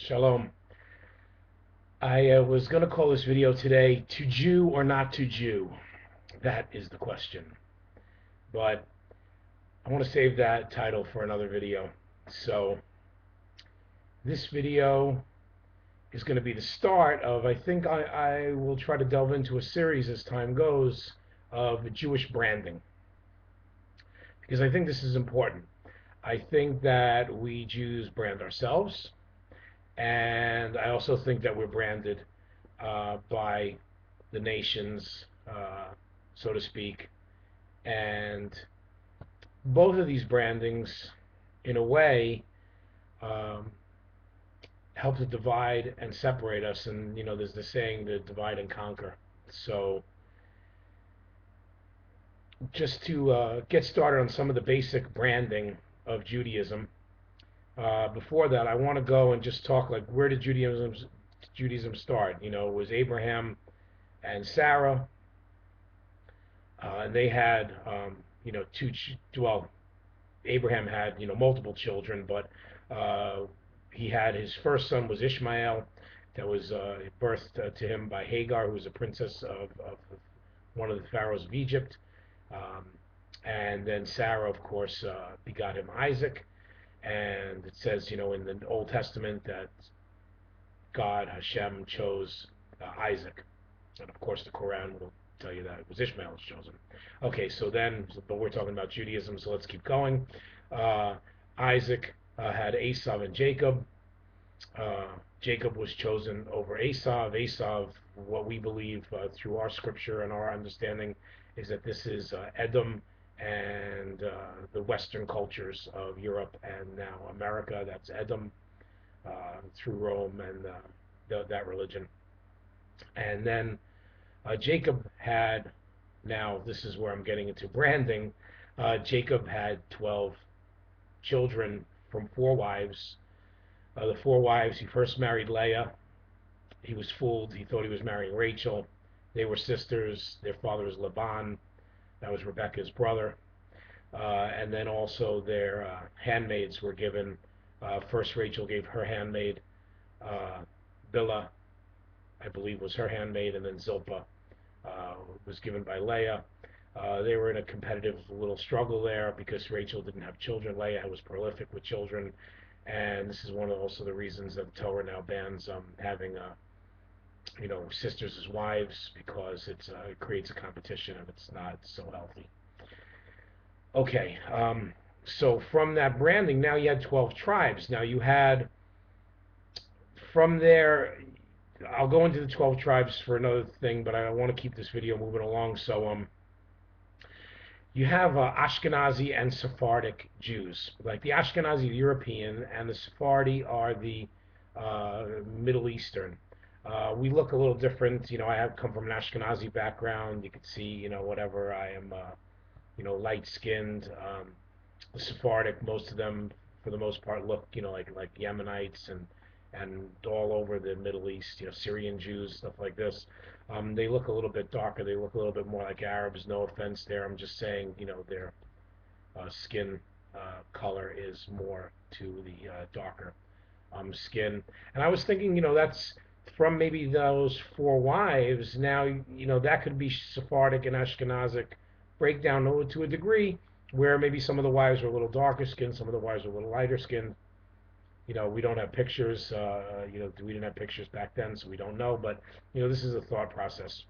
Shalom. I was going to call this video today, "To Jew or Not to Jew?" That is the question. But I want to save that title for another video. So this video is going to be the start of, I think I will try to delve into a series as time goes of Jewish branding. Because I think this is important. I think that we Jews brand ourselves, and I also think that we're branded by the nations, so to speak. And both of these brandings, in a way, um, help to divide and separate us. And, there's the saying to divide and conquer. So, just to get started on some of the basic branding of Judaism, before that, I want to go and just talk like, where did Judaism start? It was Abraham and Sarah. And they had, well, Abraham had, multiple children, but he had his first son was Ishmael, that was birthed to him by Hagar, who was a princess of one of the pharaohs of Egypt. Um, and then Sarah, of course, begot him Isaac. And it says, in the Old Testament that God, Hashem, chose Isaac. And of course, the Quran will tell you that it was Ishmael's chosen. Okay, but we're talking about Judaism, so let's keep going. Uh, Isaac had Esau and Jacob. Jacob was chosen over Esau. Esau, what we believe through our scripture and our understanding, is that this is Edom and the Western cultures of Europe and now America. That's Edom through Rome and that religion. And then Jacob had, now this is where I'm getting into branding, Jacob had 12 children from 4 wives. The 4 wives, he first married Leah. He was fooled. He thought he was marrying Rachel. They were sisters. Their father was Laban. That was Rebecca's brother. And then also their handmaids were given. First Rachel gave her handmaid, Bilhah, I believe was her handmaid, and then Zilpah was given by Leah. They were in a competitive little struggle there because Rachel didn't have children. Leah was prolific with children, and this is one of also the reasons that the Torah now bans having sisters as wives, because it creates a competition and it's not so healthy. Okay, so from that branding, now you had 12 tribes. Now you had, from there, I'll go into the 12 tribes for another thing, but I want to keep this video moving along. So you have Ashkenazi and Sephardic Jews. Like the Ashkenazi, the European, and the Sephardi are the Middle Eastern. We look a little different. I have come from an Ashkenazi background. You could see, whatever. I am, light-skinned. The Sephardic, most of them, for the most part, look, like Yemenites and all over the Middle East, Syrian Jews, stuff like this. They look a little bit darker. They look a little bit more like Arabs. No offense there. I'm just saying, their skin color is more to the darker skin. And I was thinking, that's from maybe those 4 wives. Now, that could be Sephardic and Ashkenazic breakdown to a degree, where maybe some of the wives are a little darker skinned, some of the wives are a little lighter skinned. We don't have pictures. We didn't have pictures back then, so we don't know. But this is a thought process.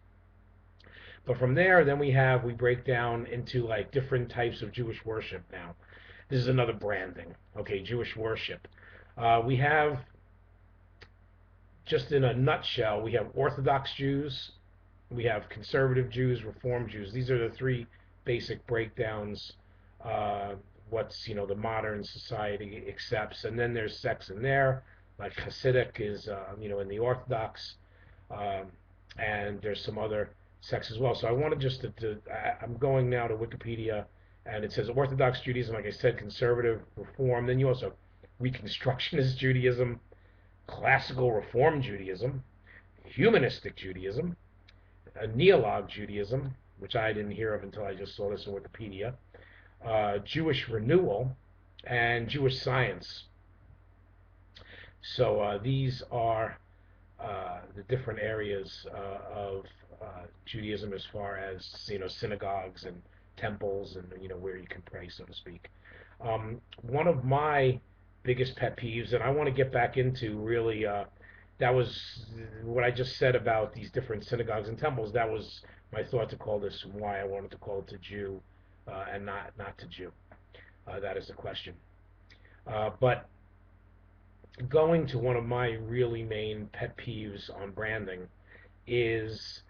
But from there, then we break down into like different types of Jewish worship. Now, this is another branding. Okay, Jewish worship. We have, just in a nutshell, we have Orthodox Jews, we have conservative Jews, Reform Jews. These are the three basic breakdowns. What's the modern society accepts, and then there's sects in there, like Hasidic is in the Orthodox, and there's some other sects as well. So I wanted just I'm going now to Wikipedia, and it says Orthodox Judaism, like I said, conservative, Reform. Then you also have Reconstructionist Judaism, Classical Reform Judaism, Humanistic Judaism, Neolog Judaism, which I didn't hear of until I just saw this in Wikipedia. Jewish renewal, and Jewish science. So these are the different areas of Judaism as far as synagogues and temples and where you can pray, so to speak. One of my biggest pet peeves, and I want to get back into really, that was what I just said about these different synagogues and temples. That was my thought to call this, why I wanted to call it to Jew and not to Jew. That is the question. But going to one of my really main pet peeves on branding is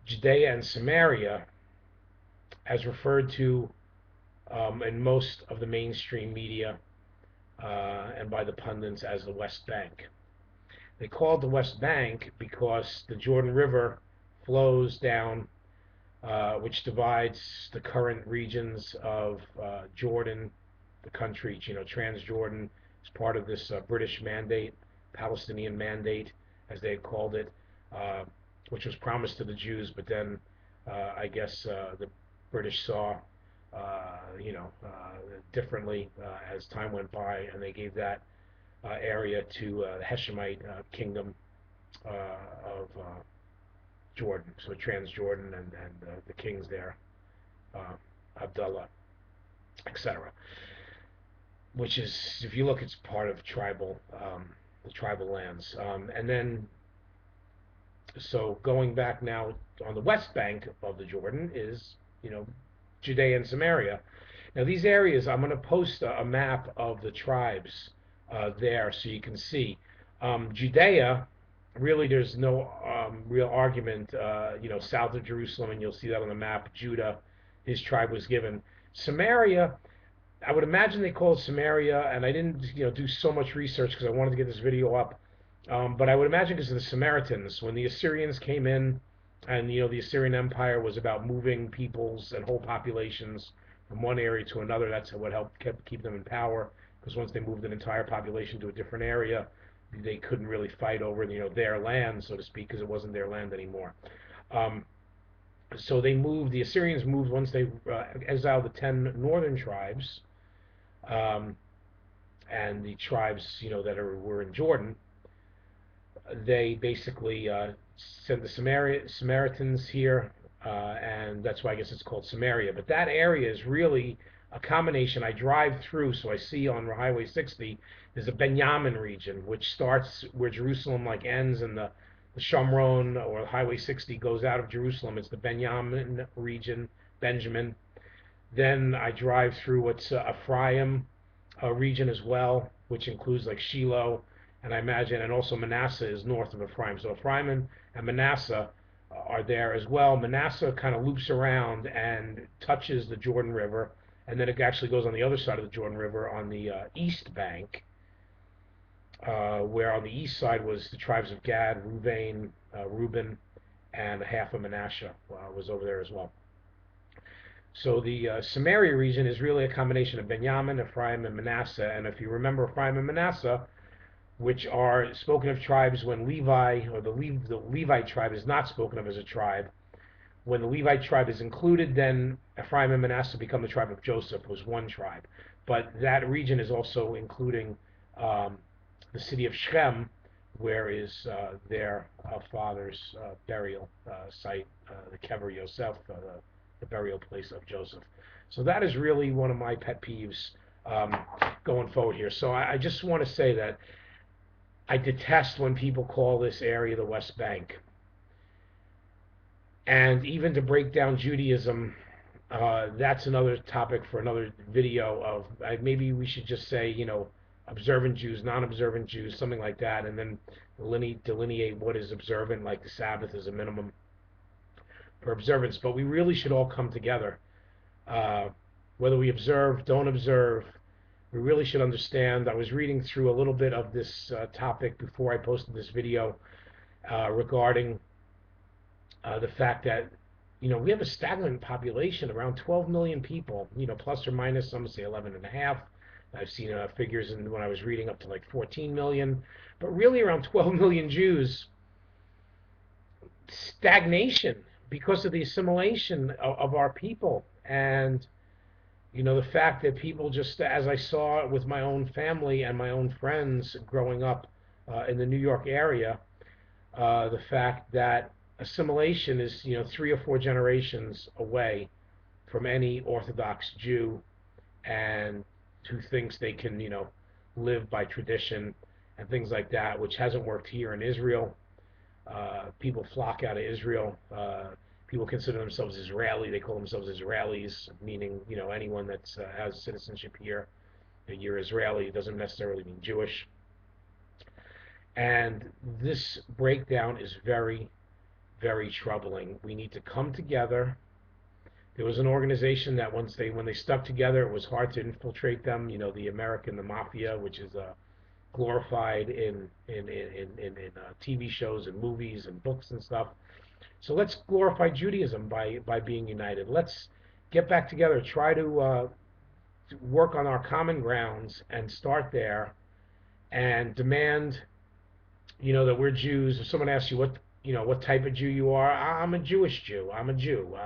Judea and Samaria, as referred to in most of the mainstream media and by the pundits as the West Bank. They call it the West Bank because the Jordan River flows down, which divides the current regions of Jordan, the country, Transjordan, is part of this British mandate, Palestinian mandate, as they had called it, which was promised to the Jews, but then I guess the British saw, differently as time went by, and they gave that area to the Hashemite kingdom of Jordan, so Transjordan and the kings there, Abdullah, etc. Which is, if you look, it's part of the tribal lands. And then, so going back now on the west bank of the Jordan is, Judea and Samaria. Now these areas, I'm going to post a map of the tribes there so you can see. Judea, really there's no real argument, south of Jerusalem, and you'll see that on the map. Judah, his tribe was given. Samaria, I would imagine they call it Samaria, and I didn't do so much research because I wanted to get this video up. But I would imagine because of the Samaritans, when the Assyrians came in, and the Assyrian Empire was about moving peoples and whole populations from one area to another. That's what helped keep them in power. Because once they moved an entire population to a different area, they couldn't really fight over their land, so to speak, because it wasn't their land anymore. So the Assyrians moved once they exiled the 10 northern tribes, and the tribes that were in Jordan. They basically sent the Samaritans here, and that's why I guess it's called Samaria. But that area is really a combination. I drive through, so I see on Highway 60 there's a Benjamin region, which starts where Jerusalem ends, and the Shomron, or Highway 60, goes out of Jerusalem. It's the Benjamin region, Benjamin. Then I drive through what's Ephraim region as well, which includes like Shiloh, and I imagine, and also Manasseh is north of Ephraim. So Ephraim and Manasseh are there as well. Manasseh kind of loops around and touches the Jordan River, and then it actually goes on the other side of the Jordan River on the east bank, where on the east side was the tribes of Gad, Reuben, and half of Manasseh was over there as well. So the Samaria region is really a combination of Benjamin, Ephraim, and Manasseh. And if you remember, Ephraim and Manasseh, which are spoken of tribes when Levi, or the Levite tribe is not spoken of as a tribe. When the Levite tribe is included, then Ephraim and Manasseh become the tribe of Joseph, who was one tribe. But that region is also including the city of Shechem, where is their father's burial site, the Kever Yosef, the burial place of Joseph. So that is really one of my pet peeves going forward here. So I just want to say that I detest when people call this area the West Bank. And even to break down Judaism, that's another topic for another video of maybe we should just say, observant Jews, non-observant Jews, something like that, and then delineate what is observant, like the Sabbath is a minimum for observance. But we really should all come together. Whether we observe, don't observe, we really should understand. I was reading through a little bit of this topic before I posted this video regarding the fact that we have a stagnant population, around 12 million people, plus or minus. Some say 11 and a half. I've seen figures when I was reading up to like 14 million, but really around 12 million Jews. Stagnation because of the assimilation of our people, and the fact that people just, as I saw with my own family and my own friends growing up, in the New York area, the fact that assimilation is, 3 or 4 generations away from any Orthodox Jew and who thinks they can, live by tradition and things like that, which hasn't worked here in Israel. People flock out of Israel. People consider themselves Israeli. They call themselves Israelis, meaning, anyone that has citizenship here. You're Israeli. It doesn't necessarily mean Jewish. And this breakdown is very, very troubling. We need to come together. There was an organization that when they stuck together, it was hard to infiltrate them. The mafia, which is glorified in TV shows and movies and books and stuff. So let's glorify Judaism by being united. Let's get back together, try to work on our common grounds and start there and demand, that we're Jews. If someone asks you what type of Jew you are, I'm a Jewish Jew. I'm a Jew.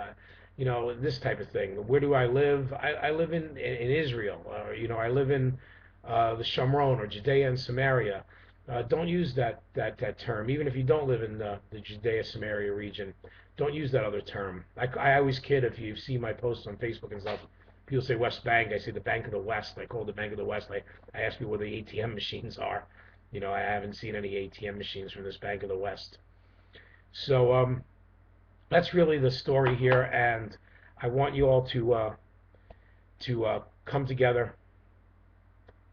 This type of thing. Where do I live? I live in Israel. I live in the Shomron or Judea and Samaria. Don't use that term. Even if you don't live in the Judea Samaria region, don't use that other term. I always kid if you see my posts on Facebook and stuff. People say West Bank. I say the Bank of the West. I call it the Bank of the West. I ask people where the ATM machines are. I haven't seen any ATM machines from this Bank of the West. So that's really the story here, and I want you all to come together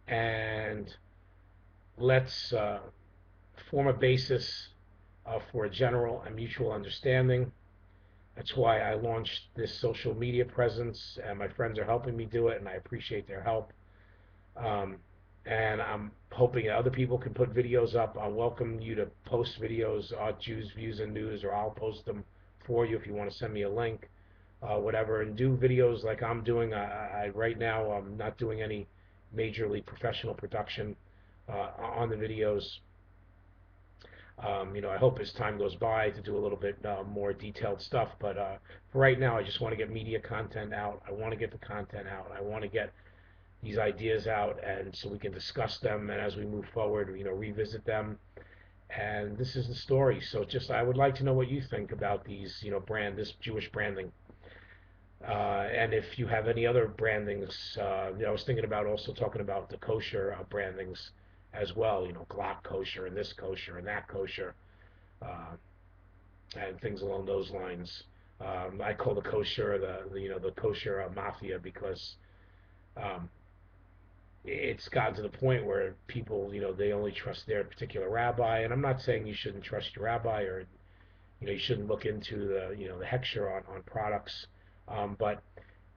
and let's form a basis for a general and mutual understanding. That's why I launched this social media presence, and my friends are helping me do it, and I appreciate their help. Um, and I'm hoping that other people can put videos up. I welcome you to post videos on Jews, Views, and News, or I'll post them for you if you want to send me a link, whatever, and do videos like I'm doing. Right now I'm not doing any majorly professional production on the videos. I hope as time goes by to do a little bit more detailed stuff, but for right now I just want to get media content out. I want to get the content out. I want to get these ideas out, and so we can discuss them, and as we move forward, revisit them. And this is the story. So just I would like to know what you think about this Jewish branding. And if you have any other brandings, I was thinking about also talking about the kosher brandings as well. Glock kosher and this kosher and that kosher, uh, and things along those lines. I call the kosher the kosher mafia because um, it's gotten to the point where people, they only trust their particular rabbi. And I'm not saying you shouldn't trust your rabbi, or you shouldn't look into the hechsher on products. But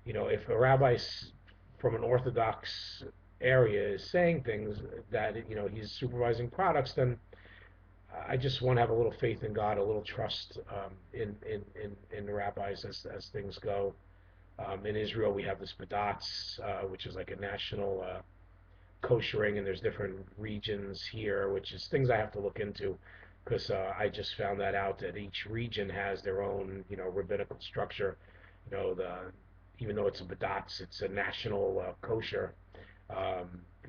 if a rabbi from an Orthodox area is saying things that he's supervising products, then I just want to have a little faith in God, a little trust in the rabbis as things go. In Israel, we have this Badatz, which is like a national koshering, and there's different regions here, which is things I have to look into because I just found that out that each region has their own, rabbinical structure. Even though it's a Badatz, it's a national kosher.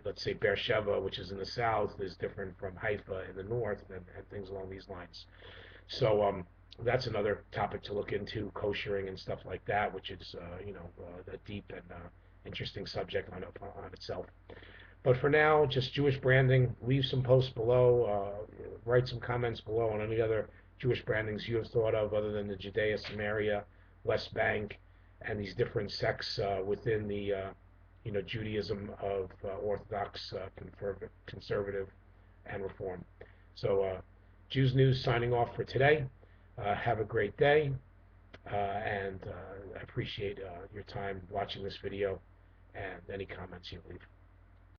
Let's say Beersheba, which is in the south, is different from Haifa in the north, and things along these lines. So that's another topic to look into, koshering and stuff like that, which is a deep and interesting subject on itself. But for now, just Jewish branding. Leave some posts below. Write some comments below on any other Jewish brandings you have thought of other than the Judea, Samaria, West Bank, and these different sects within the Judaism of Orthodox, conservative, and Reform. So Jews News signing off for today. Have a great day, and I appreciate your time watching this video and any comments you leave.